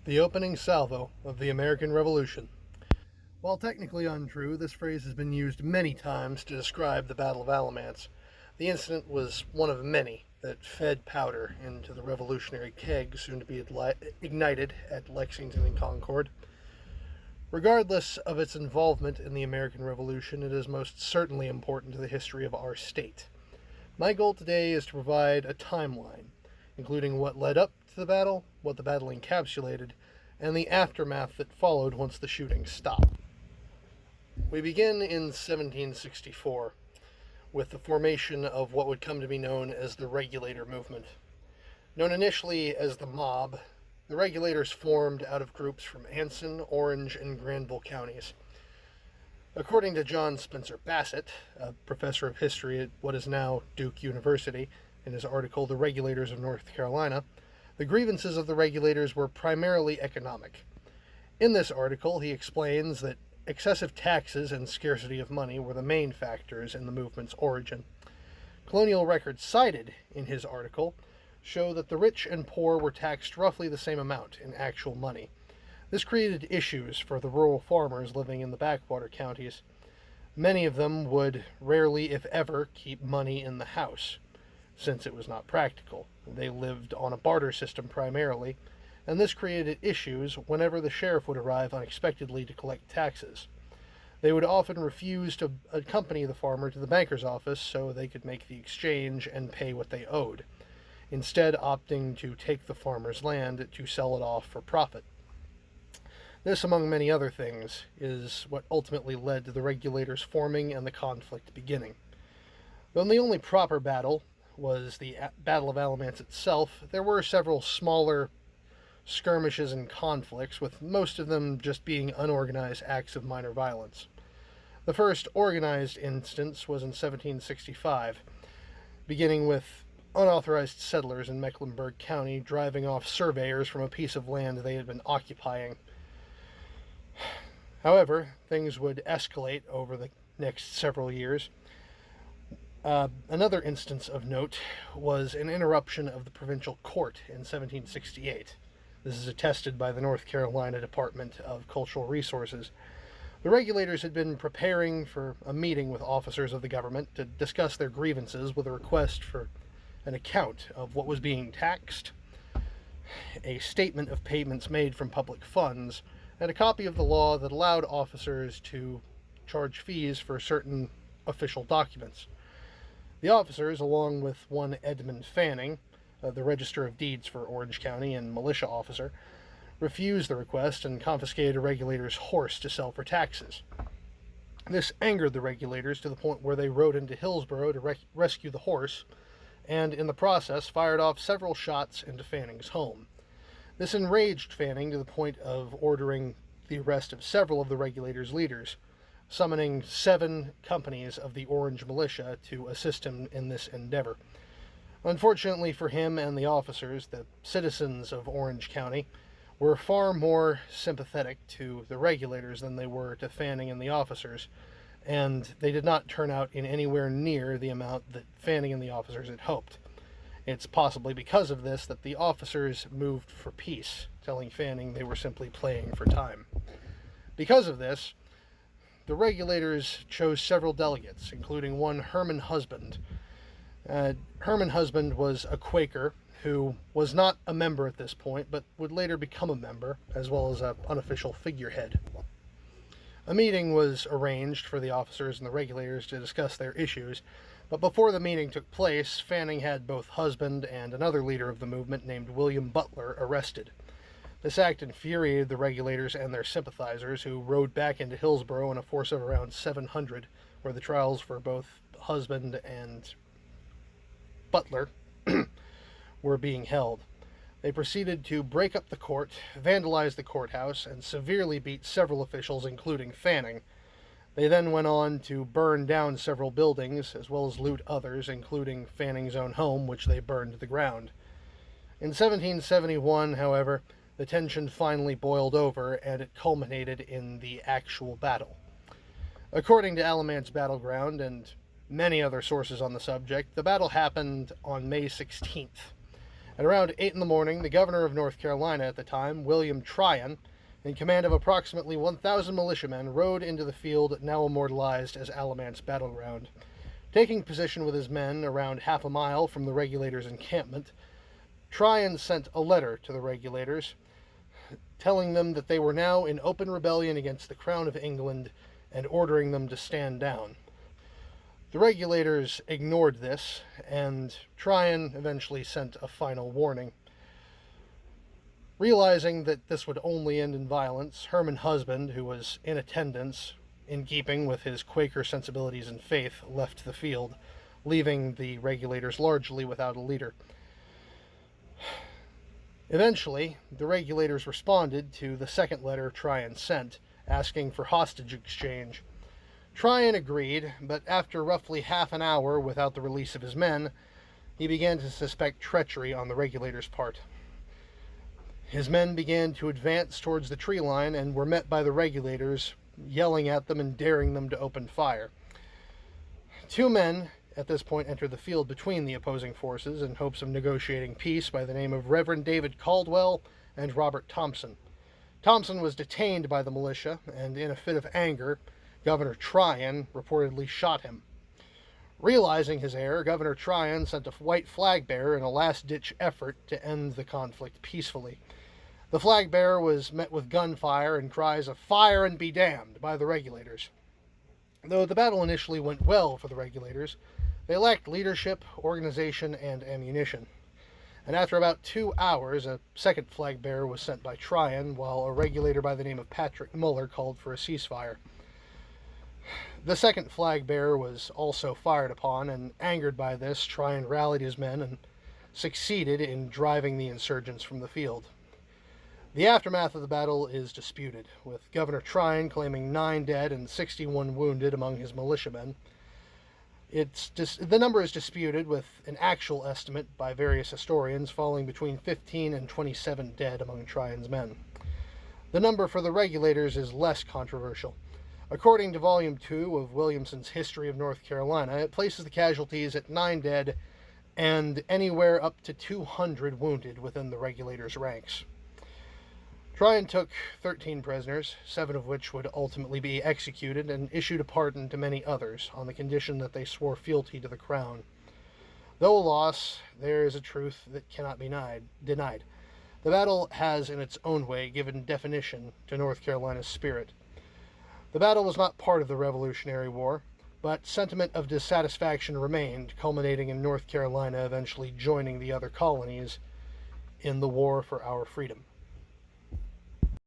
The opening salvo of the American Revolution. While technically untrue, this phrase has been used many times to describe the Battle of Alamance. The incident was one of many that fed powder into the revolutionary keg soon to be ignited at Lexington and Concord. Regardless of its involvement in the American Revolution, it is most certainly important to the history of our state. My goal today is to provide a timeline, including what led up to the battle, what the battle encapsulated, and the aftermath that followed once the shooting stopped. We begin in 1764 with the formation of what would come to be known as the Regulator Movement. Known initially as the Mob, the Regulators formed out of groups from Anson, Orange, and Granville counties. According to John Spencer Bassett, a professor of history at what is now Duke University, in his article The Regulators of North Carolina, the grievances of the Regulators were primarily economic. In this article, he explains that excessive taxes and scarcity of money were the main factors in the movement's origin. Colonial records cited in his article show that the rich and poor were taxed roughly the same amount in actual money. This created issues for the rural farmers living in the backwater counties. Many of them would rarely, if ever, keep money in the house, since it was not practical. They lived on a barter system primarily, and this created issues whenever the sheriff would arrive unexpectedly to collect taxes. They would often refuse to accompany the farmer to the banker's office so they could make the exchange and pay what they owed, instead opting to take the farmer's land to sell it off for profit. This, among many other things, is what ultimately led to the Regulators forming and the conflict beginning. Though the only proper battle was the Battle of Alamance itself, there were several smaller skirmishes and conflicts, with most of them just being unorganized acts of minor violence. The first organized instance was in 1765, beginning with unauthorized settlers in Mecklenburg County driving off surveyors from a piece of land they had been occupying. However, things would escalate over the next several years. Another instance of note was an interruption of the provincial court in 1768. This is attested by the North Carolina Department of Cultural Resources. The Regulators had been preparing for a meeting with officers of the government to discuss their grievances with a request for an account of what was being taxed, a statement of payments made from public funds, and a copy of the law that allowed officers to charge fees for certain official documents. The officers, along with one Edmund Fanning, the Register of Deeds for Orange County and militia officer, refused the request and confiscated a regulator's horse to sell for taxes. This angered the Regulators to the point where they rode into Hillsborough to rescue the horse, and in the process fired off several shots into Fanning's home. This enraged Fanning to the point of ordering the arrest of several of the Regulators' leaders, summoning 7 companies of the Orange Militia to assist him in this endeavor. Unfortunately for him and the officers, the citizens of Orange County were far more sympathetic to the Regulators than they were to Fanning and the officers, and they did not turn out in anywhere near the amount that Fanning and the officers had hoped. It's possibly because of this that the officers moved for peace, telling Fanning they were simply playing for time. Because of this, the Regulators chose several delegates, including one Herman Husband. Herman Husband was a Quaker who was not a member at this point, but would later become a member, as well as an unofficial figurehead. A meeting was arranged for the officers and the Regulators to discuss their issues, but before the meeting took place, Fanning had both Husband and another leader of the movement named William Butler arrested. This act infuriated the Regulators and their sympathizers, who rode back into Hillsborough in a force of around 700, where the trials for both Husband and Butler were being held. They proceeded to break up the court, vandalize the courthouse, and severely beat several officials, including Fanning. They then went on to burn down several buildings, as well as loot others, including Fanning's own home, which they burned to the ground. In 1771, however, the tension finally boiled over, and it culminated in the actual battle. According to Alamance Battleground and many other sources on the subject, the battle happened on May 16th. At around 8 in the morning, the governor of North Carolina at the time, William Tryon, in command of approximately 1,000 militiamen, rode into the field now immortalized as Alamance battleground. Taking position with his men around half a mile from the Regulators' encampment, Tryon sent a letter to the Regulators, telling them that they were now in open rebellion against the Crown of England and ordering them to stand down. The Regulators ignored this, and Tryon eventually sent a final warning. Realizing that this would only end in violence, Herman Husband, who was in attendance, in keeping with his Quaker sensibilities and faith, left the field, leaving the Regulators largely without a leader. Eventually, the Regulators responded to the second letter Tryon sent, asking for hostage exchange. Tryon agreed, but after roughly half an hour without the release of his men, he began to suspect treachery on the Regulators' part. His men began to advance towards the tree line and were met by the Regulators, yelling at them and daring them to open fire. 2 men at this point entered the field between the opposing forces in hopes of negotiating peace by the name of Reverend David Caldwell and Robert Thompson. Thompson was detained by the militia, and in a fit of anger, Governor Tryon reportedly shot him. Realizing his error, Governor Tryon sent a white flag bearer in a last-ditch effort to end the conflict peacefully. The flag bearer was met with gunfire and cries of "Fire and be damned" by the Regulators. Though the battle initially went well for the Regulators, they lacked leadership, organization, and ammunition. And after about 2 hours, a second flag bearer was sent by Tryon, while a Regulator by the name of Patrick Muller called for a ceasefire. The second flag bearer was also fired upon, and angered by this, Tryon rallied his men and succeeded in driving the insurgents from the field. The aftermath of the battle is disputed, with Governor Tryon claiming 9 dead and 61 wounded among his militiamen. The number is disputed, with an actual estimate by various historians falling between 15 and 27 dead among Tryon's men. The number for the Regulators is less controversial. According to Volume 2 of Williamson's History of North Carolina, it places the casualties at 9 dead and anywhere up to 200 wounded within the Regulators' ranks. Tryon took 13 prisoners, 7 of which would ultimately be executed, and issued a pardon to many others on the condition that they swore fealty to the crown. Though a loss, there is a truth that cannot be denied. The battle has, in its own way, given definition to North Carolina's spirit. The battle was not part of the Revolutionary War, but sentiment of dissatisfaction remained, culminating in North Carolina eventually joining the other colonies in the war for our freedom.